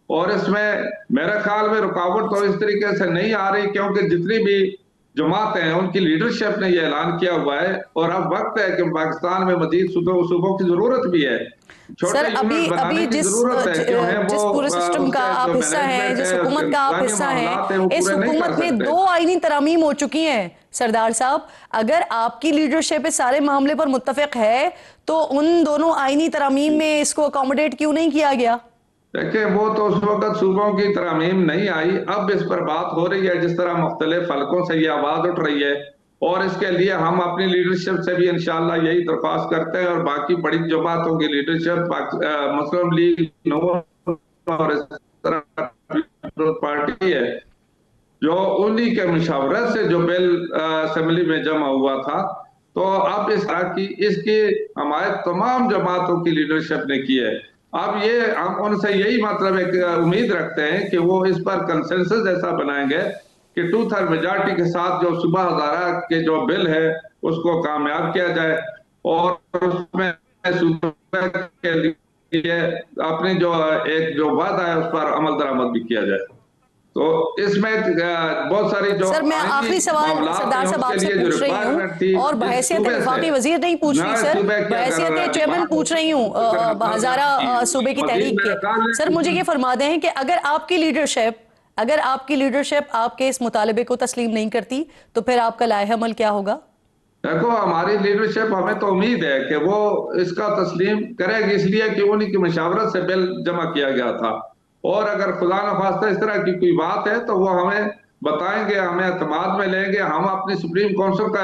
और इसमें मेरे ख्याल में रुकावट तो इस तरीके से नहीं आ रही, क्योंकि जितनी भी जमात हैं उनकी लीडरशिप ने ये ऐलान किया हुआ है, और अब वक्त है कि पाकिस्तान में मजीद सूबों की जरूरत भी है। सर, अभी जिस पूरे सिस्टम का आप हिस्सा हैं, जिस हुकूमत का आप हिस्सा हैं, इस हुकूमत में 2 आईनी तरमीम हो चुकी हैं सरदार साहब। अगर आपकी लीडरशिप इस सारे मामले पर मुत्तफिक है, तो उन दोनों आईनी तरमीम में इसको अकोमोडेट क्यों नहीं किया गया? देखिए, वो तो उस वक्त सूबों की तरमीम नहीं आई, अब इस पर बात हो रही है, जिस तरह मुख्तलिफ हलकों से ये आवाज उठ रही है, और इसके लिए हम अपनी लीडरशिप से भी इंशाल्लाह यही दरख्वास्त करते हैं, और बाकी बड़ी जमातों की लीडरशिप, मुस्लिम लीग और इस तरह पार्टी है, जो उन्हीं के मशावरत से जो बिल असेंबली में जमा हुआ था, तो अब इस तरह की इसकी हमारे तमाम जमातों की लीडरशिप ने की है। अब ये हम उनसे यही मतलब एक उम्मीद रखते हैं कि वो इस पर कंसेंसस ऐसा बनाएंगे कि 2/3 मेजॉरिटी के साथ जो सूबा हजारा के जो बिल है उसको कामयाब किया जाए, और उसमें सूबे के लिए अपनी जो वादा है उस पर अमल दरामद भी किया जाए। तो इसमें बहुत सारी जो सर, मैं आखिरी सवाल सरदार साहब आपसे पूछ रही हूँ, और बहैसियत वफाकी वजीर नहीं पूछ रही सर, बहैसियत चेयरमैन पूछ रही हूँ हजारा सूबे की तहरीक के। सर, मुझे ये फरमा दें कि अगर आपकी लीडरशिप आपके इस मुतालबे को तस्लीम नहीं करती, तो फिर आपका लाए अमल क्या होगा? देखो, हमारी लीडरशिप, हमें तो उम्मीद है कि वो इसका तस्लीम करेगी, इसलिए कि उन्हीं की मशावरत से बिल जमा किया गया था। और अगर खुदा न खास्ता इस तरह की कोई बात है तो वो हमें बताएंगे, हमें एतमाद में लेंगे, हम अपनी सुप्रीम काउंसिल का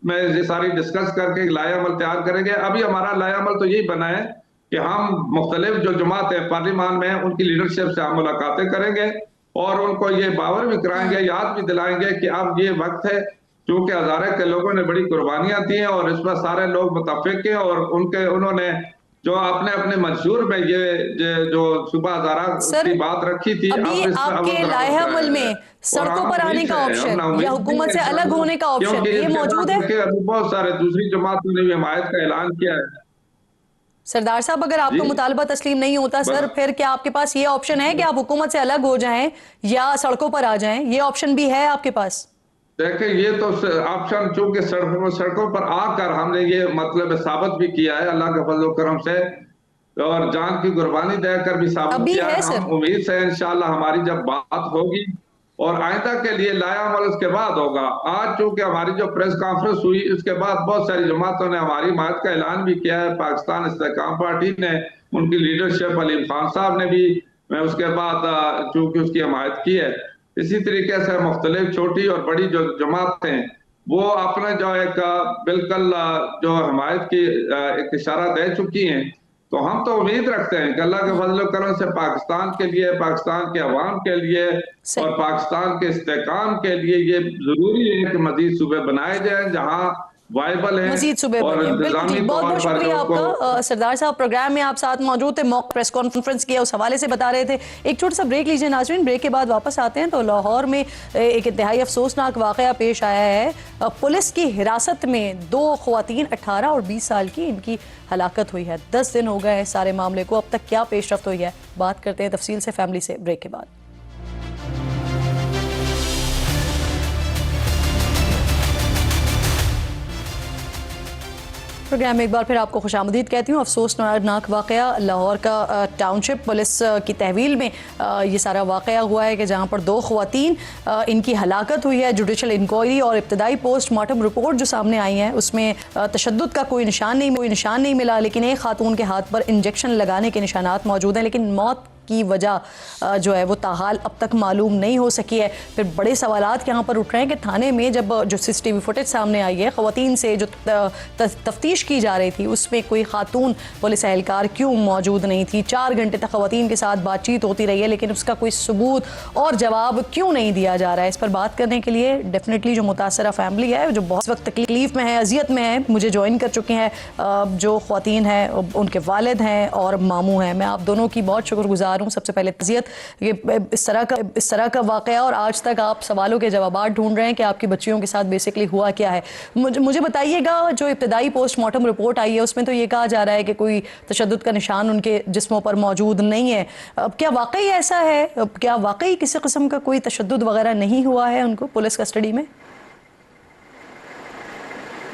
में ये सारी डिस्कस करके लाया अमल तैयार करेंगे। अभी हमारा लाया अमल तो यही बना है कि हम मुख्तलिफ जो जमात है पार्लियामान में उनकी लीडरशिप से हम मुलाकातें करेंगे, और उनको ये बावर भी कराएंगे, याद भी दिलाएंगे कि अब ये वक्त है, क्योंकि हजारे के लोगों ने बड़ी कुर्बानियां दी हैं, और इस पर सारे लोग मुतफिक हैं, और उन्होंने जो अपने अपने मंशूर में ये जो सूबा हजारा की बात रखी थी, अभी आपके लाए अमल में सड़कों पर आने का ऑप्शन या हुकूमत से अलग होने का ऑप्शन ये मौजूद है? बहुत सारे दूसरी जमातों ने भी हिमायत का ऐलान किया है। सरदार साहब, अगर आपका मुतालबा तस्लीम नहीं होता सर, फिर क्या आपके पास ये ऑप्शन है कि आप हुकूमत से अलग हो जाएं या सड़कों पर आ जाएं? ये ऑप्शन भी है आपके पास? देखिए, ये तो ऑप्शन चूंकि सड़कों पर आकर हमने ये मतलब साबित भी किया है अल्लाह के फजल करम से, और जान की कुर्बानी देकर भी साबित किया है। हम उम्मीद से इंशाल्लाह हमारी जब बात होगी, और आइंदा के लिए लाया अमल उसके बाद होगा। आज चूंकि हमारी जो प्रेस कॉन्फ्रेंस हुई, उसके बाद बहुत सारी जमातों ने हमारी हिमायत का ऐलान भी किया है। पाकिस्तान इस्तेहकाम पार्टी ने, उनकी लीडरशिप अलीम खान साहब ने भी उसके बाद चूंकि उसकी हिमायत की है। इसी तरीके से मुख्तलिफ छोटी और बड़ी जो जमात हैं वो अपने जो एक बिल्कुल जो हिमायत की एक इशारा दे चुकी हैं। तो हम तो उम्मीद रखते हैं कि अल्लाह के फजल करम से पाकिस्तान के लिए, पाकिस्तान के अवाम के लिए और पाकिस्तान के इस्तेहकाम के लिए ये जरूरी है कि मजीद सूबे बनाए जाएं जहां वाइबल है, मजीद सूबे बने। बिल्कुल ठीक, बहुत बहुत शुक्रिया आपका सरदार साहब। प्रोग्राम में आप साथ मौजूद थे, मॉक प्रेस कॉन्फ्रेंस किया, उस हवाले से बता रहे थे। एक छोटा सा ब्रेक लीजिए नाज़रीन, ब्रेक के बाद वापस आते हैं। तो लाहौर में एक इंतहाई अफसोसनाक वाक़या पेश आया है। पुलिस की हिरासत में 2 ख़वातीन 18 और 20 साल की, इनकी हलाकत हुई है। 10 दिन हो गए हैं सारे मामले को, अब तक क्या पेशरफ्त हुई है, बात करते हैं तफसील से फैमिली से ब्रेक के बाद। प्रोग्राम में एक बार फिर आपको खुशामदीद कहती हूँ। अफसोसनाक वाक़या लाहौर का टाउनशिप पुलिस की तहवील में ये सारा वाक़या हुआ है कि जहाँ पर 2 ख़वातीन इनकी हलाकत हुई है। जुडिशल इंक्वायरी और इब्तदाई पोस्टमार्टम रिपोर्ट जो सामने आई है उसमें तशद्दुद का कोई निशान नहीं मिला, लेकिन एक खातून के हाथ पर इंजेक्शन लगाने के निशानात मौजूद हैं, लेकिन मौत की वजह जो है वो ताहाल अब तक मालूम नहीं हो सकी है। फिर बड़े सवालात यहाँ पर उठ रहे हैं कि थाने में जब जो CCTV फुटेज सामने आई है ख़वातीन से जो तफ्तीश की जा रही थी उसमें कोई खातून पुलिस एहलकार क्यों मौजूद नहीं थी। 4 घंटे तक ख़वातीन के साथ बातचीत होती रही है लेकिन उसका कोई सबूत और जवाब क्यों नहीं दिया जा रहा है। इस पर बात करने के लिए डेफिनेटली जो मुतासरा फैमिली है जो बहुत वक्त तकलीफ में है, अजियत में है, मुझे ज्वाइन कर चुके हैं जो ख़वातीन हैं, उनके वालिद हैं और मामू हैं। मैं आप दोनों की बहुत शुक्रगुजार हूँ। सबसे पहले तज़ियत इस तरह का वाक़या और आज तक आप सवालों के जवाब ढूंढ रहे हैं कि आपकी बच्चियों के साथ बेसिकली हुआ क्या है। मुझे बताइएगा, जो इब्तदाई पोस्टमार्टम रिपोर्ट आई है उसमें तो ये कहा जा रहा है कि कोई तशद्दुद का निशान उनके जिस्मों पर मौजूद नहीं है। क्या वाकई ऐसा है? क्या वाकई किसी किस्म का कोई तशद्दुद वगैरह नहीं हुआ है उनको पुलिस कस्टडी में?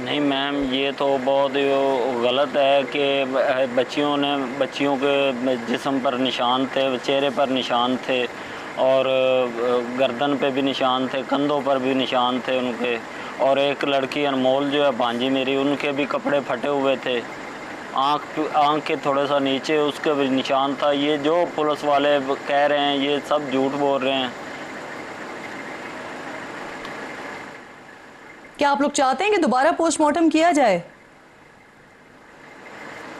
नहीं मैम, ये तो बहुत गलत है कि बच्चियों के जिस्म पर निशान थे, चेहरे पर निशान थे और गर्दन पे भी निशान थे, कंधों पर भी निशान थे उनके। और एक लड़की अनमोल जो है भांजी मेरी, उनके भी कपड़े फटे हुए थे, आँख के थोड़ा सा नीचे उसके भी निशान था। ये जो पुलिस वाले कह रहे हैं ये सब झूठ बोल रहे हैं। क्या आप लोग चाहते हैं कि दोबारा पोस्टमार्टम किया जाए?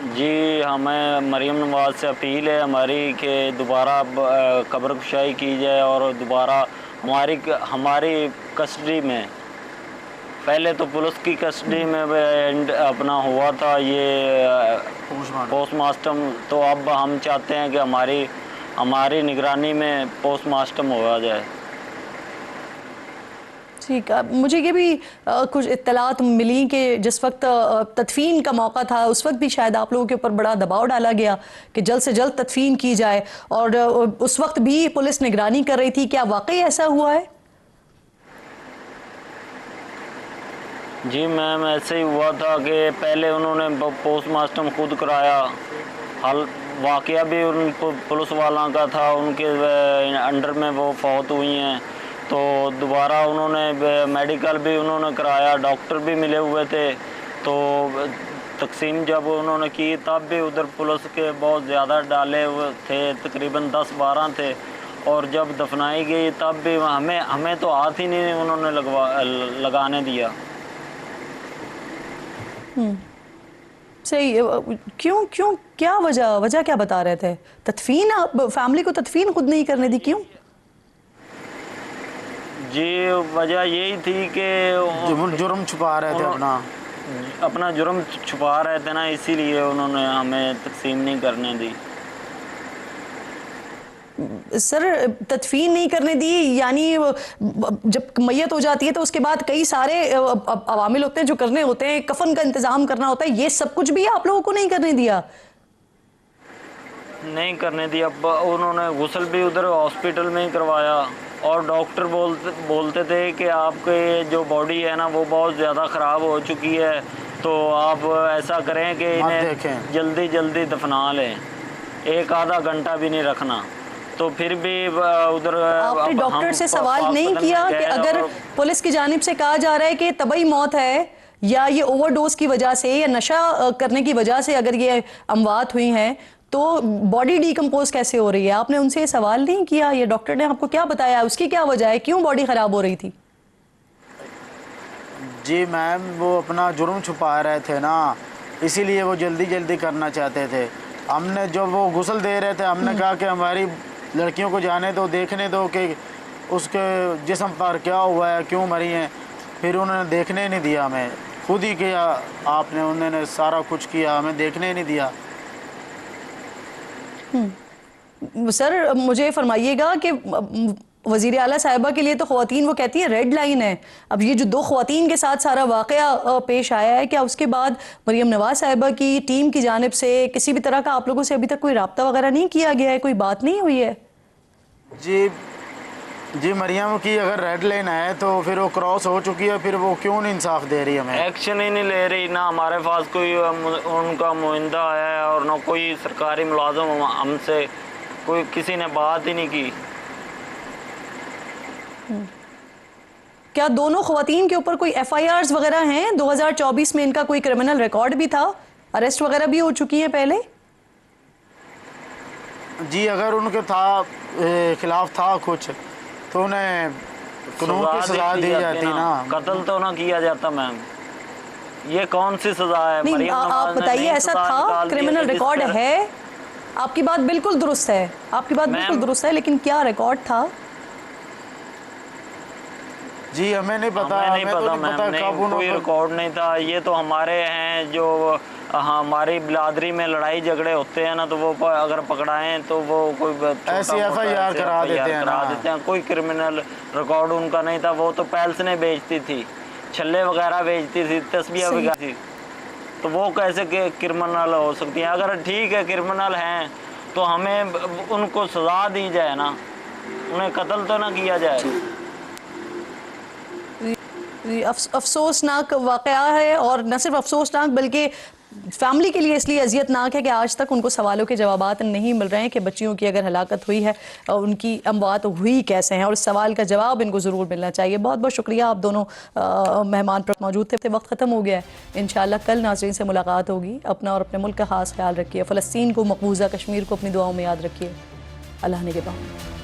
जी, हमें मरियम नवाज से अपील है हमारी कि दोबारा कब्र कुशाई की जाए और दोबारा हमारी कस्टडी में, पहले तो पुलिस की कस्टडी में अपना हुआ था ये पोस्टमार्टम, तो अब हम चाहते हैं कि हमारी निगरानी में पोस्टमार्टम हुआ जाए। ठीक है, मुझे ये भी कुछ इत्तलात मिली कि जिस वक्त तदफीन का मौका था उस वक्त भी शायद आप लोगों के ऊपर बड़ा दबाव डाला गया कि जल्द से जल्द तदफीन की जाए और उस वक्त भी पुलिस निगरानी कर रही थी। क्या वाकई ऐसा हुआ है? जी मैम, ऐसे ही हुआ था कि पहले उन्होंने पोस्टमार्टम खुद कराया, वाकया भी उन पुलिस वालों का था, उनके अंडर में वो फौत हुई हैं। तो दोबारा उन्होंने मेडिकल भी उन्होंने कराया, डॉक्टर भी मिले हुए थे। तो तकसीम जब उन्होंने की तब भी उधर पुलिस के बहुत ज़्यादा डाले हुए थे, तकरीबन 10-12 थे। और जब दफनाई गई तब भी हमें तो हाथ ही नहीं उन्होंने लगाने दिया। सही, क्यों क्या वजह क्या बता रहे थे? तदफीन, फैमिली को तदफीन खुद नहीं करने दी, क्यों? जी, वजह यही थी कि जुर्म छुपा रहे थे, अपना जुर्म छुपा रहे थे ना, इसीलिए उन्होंने हमें तकसीम नहीं करने दी। सर, तदफीन नहीं करने दी यानी जब मैयत हो जाती है तो उसके बाद कई सारे अवामिल होते हैं जो करने होते हैं, कफन का इंतजाम करना होता है, ये सब कुछ भी आप लोगों को नहीं करने दिया? नहीं करने दिया। उन्होंने गुस्ल भी उधर हॉस्पिटल में ही करवाया और डॉक्टर बोलते थे कि आपके जो बॉडी है ना वो बहुत ज़्यादा ख़राब हो चुकी है, तो आप ऐसा करें कि इन्हें जल्दी दफना लें, 1-आधा घंटा भी नहीं रखना। तो फिर भी उधर आपने डॉक्टर से सवाल नहीं किया कि अगर पुलिस की जानिब से कहा जा रहा है कि तबई मौत है या ये ओवरडोज की वजह से या नशा करने की वजह से अगर ये अमवात हुई हैं तो बॉडी डिकम्पोज कैसे हो रही है? आपने उनसे सवाल नहीं किया? ये डॉक्टर ने आपको क्या बताया, उसकी क्या वजह है, क्यों बॉडी ख़राब हो रही थी? जी मैम, वो अपना जुर्म छुपा रहे थे ना, इसीलिए वो जल्दी करना चाहते थे। हमने जब वो गुस्ल दे रहे थे हमने कहा कि हमारी लड़कियों को जाने दो, देखने दो कि उसके जिस्म पर क्या हुआ है, क्यों मरी हैं। फिर उन्होंने देखने नहीं दिया, हमें खुद ही किया आपने, उन्होंने सारा कुछ किया, हमें देखने नहीं दिया। सर, मुझे फरमाइएगा कि वज़ीर आला साहिबा के लिए तो ख़वातीन वो कहती है रेड लाइन है। अब ये जो 2 ख़वातीन के साथ सारा वाक़या पेश आया है, क्या उसके बाद मरियम नवाज साहिबा की टीम की जानिब से किसी भी तरह का आप लोगों से अभी तक कोई राब्ता वगैरह नहीं किया गया है, कोई बात नहीं हुई है? जी मरियम की अगर रेड लाइन है तो फिर वो क्रॉस हो चुकी है, फिर वो क्यों नहीं इंसाफ दे रही हमें? एक्शन ही नहीं ले रही, ना हमारे पास कोई उनका मुइंदा है और ना कोई सरकारी मुलाजिम हमसे कोई किसी ने बात ही नहीं की। क्या दोनों ख़वातीन के ऊपर कोई FIRs वगैरह हैं? 2024 में इनका कोई क्रिमिनल रिकॉर्ड भी था, अरेस्ट वगैरह भी हो चुकी है पहले? जी अगर उनके खिलाफ था कुछ तो उन्हें कानून की सजा दी जाती ना, कत्ल तो ना किया जाता मैम। ये कौन सी सजा है? नहीं, मरियम आप नवाज ने बताइए, नई ऐसा सजा था? निकाल दी क्रिमिनल है कि रिकॉर्ड जिस तरह- है? आपकी बात बिल्कुल दुरुस्त है, आपकी बात बिल्कुल दुरुस्त है, लेकिन क्या रिकॉर्ड था? जी हमें नहीं पता, हमें नहीं तो पता नहीं मैम, पता नहीं, कब कोई उन्होंने रिकॉर्ड नहीं था। ये तो हमारे हैं जो हमारी बिरादरी में लड़ाई झगड़े होते हैं ना, तो वो अगर पकड़ाएं तो वो कोई ऐसे FIR करा देते हैं ना। कोई क्रिमिनल रिकॉर्ड उनका नहीं था। वो तो पैल्स ने बेचती थी, छल्ले वगैरह बेचती थी, तस्बीह वगैरह थी, तो वो कैसे क्रिमिनल हो सकती हैं? अगर ठीक है क्रिमिनल हैं तो हमें उनको सजा दी जाए ना, उन्हें कत्ल तो ना किया जाए। अफसोसनाक वाक़या है, और न सिर्फ अफसोसनाक बल्कि फैमिली के लिए इसलिए अजियतनाक है कि आज तक उनको सवालों के जवाबात नहीं मिल रहे हैं कि बच्चियों की अगर हलाकत हुई है उनकी अमवात हुई कैसे हैं, और इस सवाल का जवाब इनको ज़रूर मिलना चाहिए। बहुत बहुत शुक्रिया, आप दोनों मेहमान पर मौजूद थे। वक्त ख़त्म हो गया है, इंशाअल्लाह कल नाज़रीन से मुलाकात होगी। अपना और अपने मुल्क का ख़ास ख्याल रखिए। फ़लस्तीन को, मकबूजा कश्मीर को अपनी दुआओं में याद रखिए। अल्लाह ने के बाद।